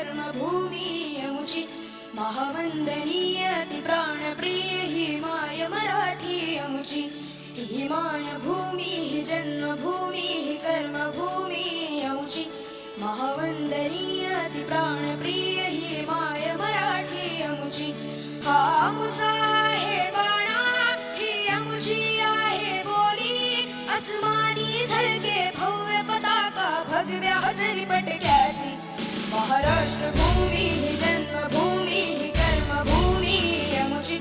कर्मभूमी अमुची महावंदनीय अति प्राणप्रिय ही माय मराठी अमुची ही मायभूमी ही जन्मभूमी ही कर्मभूमी अमुची महावंदनीय अति प्राणप्रिय ही माय मराठी अमुची हा अमुचा आहे बाणा ही अमुची आहे बोली अस्मानी झळके भव्य पताका भगव्या हजरी पटक्याची महाराष्ट्र भूमी ही जन्मभूमी ही कर्मभूमी अमुची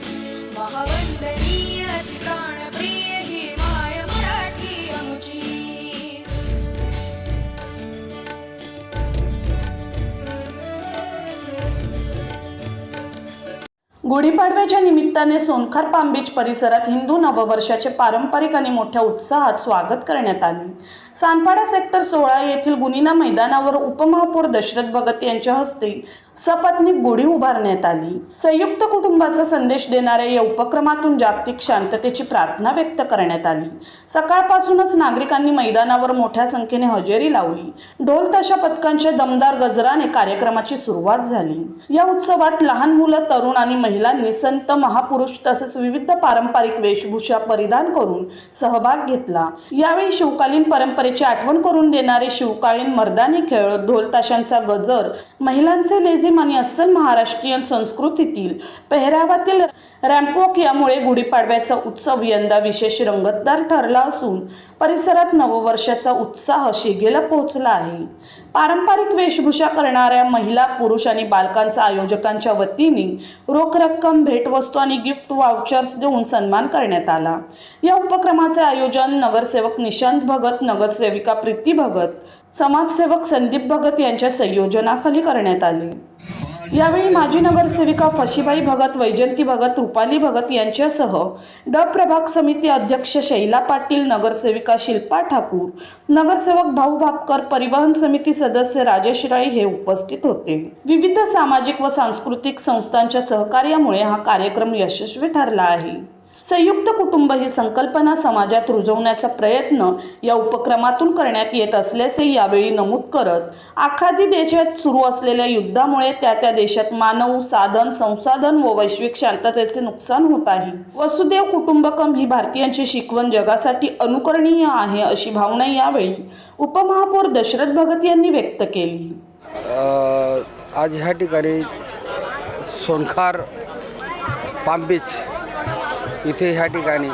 महावंदनीय अति प्राणप्रिय ही माय मराठी अमुची गुढीपाडव्याच्या निमित्ताने सोनखार पाम बीच परिसरात हिंदू नववर्षाचे पारंपरिक आणि मोठ्या उत्साहात स्वागत करण्यात आले। सानपाडा सेक्टर 16 येथील गुनिना मैदानावर उपमहापौर दशरथ भगत यांच्या हस्ते सपत्नीक गुढी उभारण्यात आली। संयुक्त कुटुंबाचा संदेश देणाऱ्या या उपक्रमातून जागतिक शांततेची प्रार्थना व्यक्त करण्यात आली। सकाळपासूनच नागरिकांनी मैदानावर मोठ्या संख्येने हजेरी लावली। ढोल ताशा पथकांच्या दमदार गजराने कार्यक्रमाची सुरुवात झाली। या उत्सवात लहान मुलं, तरुण आणि महिलांनी संत, महापुरुष तसेच विविध पारंपरिक वेशभूषा परिधान करून सहभाग घेतला। यावेळी शिवकालीन परंपरेची आठवण करून देणारे शिवकालीन मर्दानी खेळ, ढोल ताशांचा गजर, महिलांचे लेझिम आणि अस्सल महाराष्ट्रीयन संस्कृतीतील पेहरावातील रॅम्पवॉक यामुळे गुढीपाडव्याचा उत्सव यंदा विशेष रंगतदार ठरला असून परिसरात नववर्षाचा उत्साह शिगेला पोहोचला आहे। पारंपरिक वेशभूषा करणाऱ्या महिला, पुरुष आणि बालकांचा आयोजकांच्या वतीने रोख रक्कम, भेटवस्तू आणि गिफ्ट वाउचर्स देऊन सन्मान करण्यात आला। या उपक्रमाचे आयोजन नगरसेवक निशांत भगत, नगरसेविका प्रीती भगत, समाजसेवक संदीप भगत यांच्या संयोजनाखाली करण्यात आले। यावेळी माजी नगरसेविका फशीबाई भगत, वैजंती भगत, रुपाली भगत यांच्यासह ड प्रभाग समिती अध्यक्ष शैला पाटील, नगरसेविका शिल्पा ठाकूर, नगरसेवक भाऊ भापकर, परिवहन समिती सदस्य राजेश राई हे उपस्थित होते। विविध सामाजिक व सांस्कृतिक संस्थांच्या सहकार्यामुळे हा कार्यक्रम यशस्वी ठरला आहे। संयुक्त कुटुंब ही संकल्पना समाजात रुजवण्याचा प्रयत्न या उपक्रमातून करण्यात येत असल्याचे यावेळी नमूद करत, आखाती देशात सुरू असलेल्या युद्धामुळे त्या देशात मानव, साधन, संसाधन व वैश्विक शांततेचे नुकसान होत आहे। वसुदैव कुटुंबकम ही भारतीयांची शिकवण जगासाठी अनुकरणीय आहे अशी भावना यावेळी उपमहापौर दशरथ भगत यांनी व्यक्त केली। आज ह्या ठिकाणी सोनखार पाम बीच इथे ह्या ठिकाणी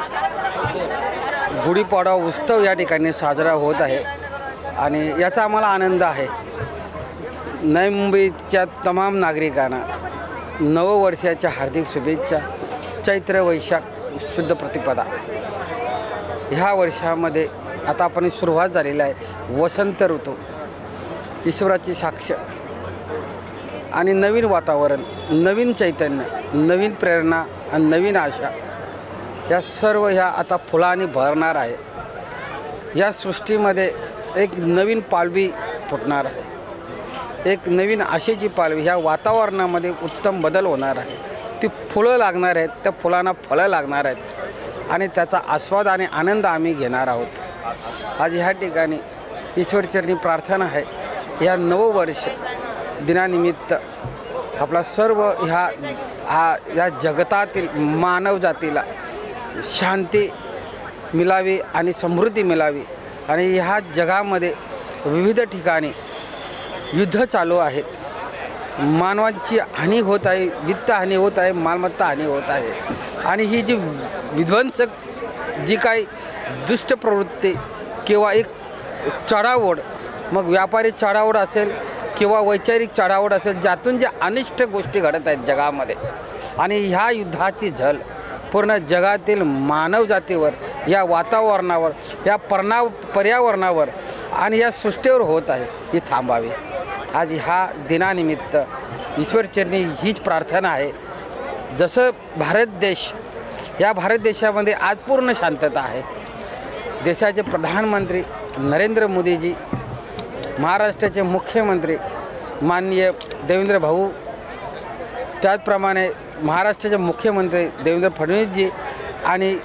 गुढीपाडवा उत्सव या ठिकाणी साजरा होत आहे आणि याचा आम्हाला आनंद आहे। नवी मुंबईच्या तमाम नागरिकांना नववर्षाच्या हार्दिक शुभेच्छा। चैत्र वैशाख शुद्ध प्रतिपदा ह्या वर्षामध्ये आता आपण सुरुवात झालेली आहे। वसंत ऋतू, ईश्वराची साक्ष आणि नवीन वातावरण, नवीन चैतन्य, नवीन प्रेरणा आणि नवीन आशा या सर्व ह्या आता फुलांनी भरणार आहे। या सृष्टीमध्ये एक नवीन पालवी फुटणार आहे, एक नवीन आशेची पालवी। ह्या वातावरणामध्ये उत्तम बदल होणार आहे। ती फुलं लागणार आहेत, त्या फुलांना फळं लागणार आहेत आणि त्याचा आस्वाद आणि आनंद आम्ही घेणार आहोत। आज ह्या ठिकाणी ईश्वरचरणी प्रार्थना आहे, या नववर्ष दिनानिमित्त आपला सर्व ह्या जगतातील मानव जातीला शांती मिळावी आणि समृद्धी मिळावी। आणि ह्या जगामध्ये विविध ठिकाणी युद्ध चालू आहेत, मानवांची हानी होत आहे, वित्त हानी होत आहे, मालमत्ता हानी होत आहे आणि ही जी विध्वंसक जी काही दुष्ट प्रवृत्ती किंवा एक चढाओढ, मग व्यापारी चढाओढ असेल किंवा वैचारिक चढाओढ असेल, ज्यातून ज्या अनिष्ट गोष्टी घडत आहेत जगामध्ये आणि ह्या युद्धाची झळ पूर्ण जगातील मानवजातीवर, या वातावरणावर, या पर्यावरणावर आणि या सृष्टीवर होत आहे, ही थांबावी। आज ह्या दिनानिमित्त ईश्वरचरणी हीच प्रार्थना आहे। जसं भारत देश, या भारत देशामध्ये आज पूर्ण शांतता आहे। देशाचे प्रधानमंत्री नरेंद्र मोदीजी, महाराष्ट्राचे मुख्यमंत्री माननीय देवेंद्र भाऊ, त्याचप्रमाणे महाराष्ट्राचे मुख्यमंत्री देवेंद्र फडणवीसजी आणि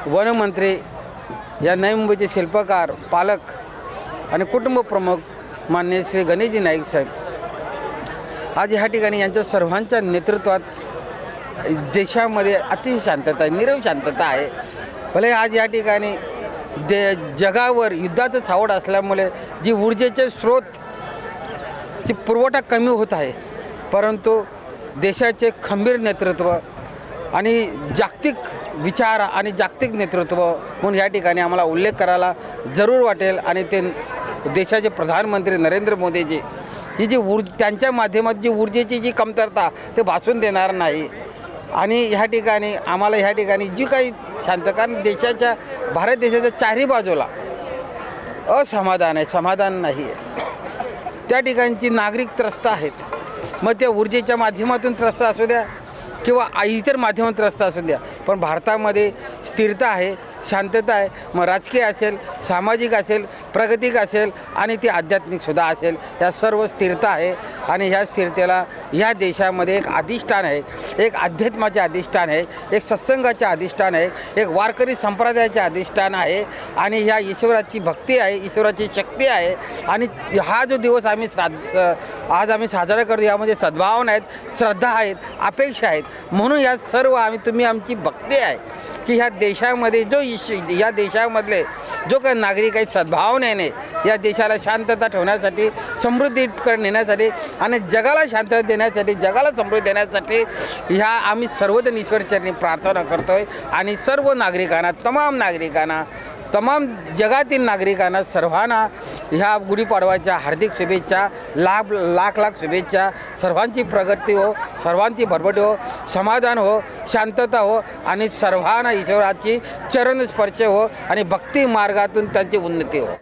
वनमंत्री, या नवी मुंबईचे शिल्पकार, पालक आणि कुटुंब प्रमुख माननीय श्री गणेशजी नाईक साहेब आज ह्या ठिकाणी यांच्या सर्वांच्या नेतृत्वात देशामध्ये अतिशय शांतता आहे, नीरव शांतता आहे. भले आज या ठिकाणी जगावर युद्धाचं सावट असल्यामुळे जी ऊर्जेचे स्रोत ची पुरवठा कमी होत आहे, परंतु देशाचे खंबीर नेतृत्व आणि जागतिक विचार आणि जागतिक नेतृत्व म्हणून या ठिकाणी आम्हाला उल्लेख करायला जरूर वाटेल. आणि ते देशाचे प्रधानमंत्री नरेंद्र मोदीजी ही जी त्यांच्या माध्यमात जी ऊर्जेची जी कमतरता ते भासून देणार नाही. आणि ह्या ठिकाणी आम्हाला ह्या ठिकाणी जी काही शांत, कारण देशाच्या भारत देशाच्या चारही बाजूला असमाधान आहे, समाधान नाही आहे. त्या ठिकाणची नागरिक त्रस्त आहेत, मग त्या ऊर्जेच्या माध्यमातून त्रस्त असू द्या किंवा इतर माध्यमातून त्रस्त असू द्या, पण भारतामध्ये स्थिरता आहे, शांतता आहे. मग राजकीय असेल, सामाजिक असेल, प्रागतिक असेल आणि ती आध्यात्मिकसुद्धा असेल, या सर्व स्थिरता आहे. आणि ह्या स्थिरतेला ह्या देशामध्ये एक अधिष्ठान आहे, एक अध्यात्माचे अधिष्ठान आहे, एक सत्संगाचे अधिष्ठान आहे, एक वारकरी संप्रदायाचे अधिष्ठान आहे. आणि ह्या ईश्वराची भक्ती आहे, ईश्वराची शक्ती आहे. आणि हा जो दिवस आज आम्ही साजरा करतो, यामध्ये सद्भावना आहेत, श्रद्धा आहेत, अपेक्षा आहेत. म्हणून या सर्व तुम्ही आमची भक्ती आहे की ह्या देशामध्ये या देशामधले जो काही नागरिक आहेत, सद्भावनेने या देशाला शांतता ठेवण्यासाठी, समृद्धी नेण्यासाठी आणि जगाला शांतता देण्यासाठी, जगाला समृद्धी देण्यासाठी ह्या आम्ही सर्वजण ईश्वरचरणी प्रार्थना करतो आहे. आणि सर्व नागरिकांना, तमाम जगातील नागरिकांना, सर्वांना ह्या गुढीपाडव्याच्या हार्दिक शुभेच्छा, लाख शुभेच्छा. सर्वांची प्रगती हो, सर्वांची भरभराटी हो, समाधान हो, शांतता हो आणि सर्वांना ईश्वराची चरणस्पर्श हो आणि भक्ती मार्गातून त्यांची उन्नती हो.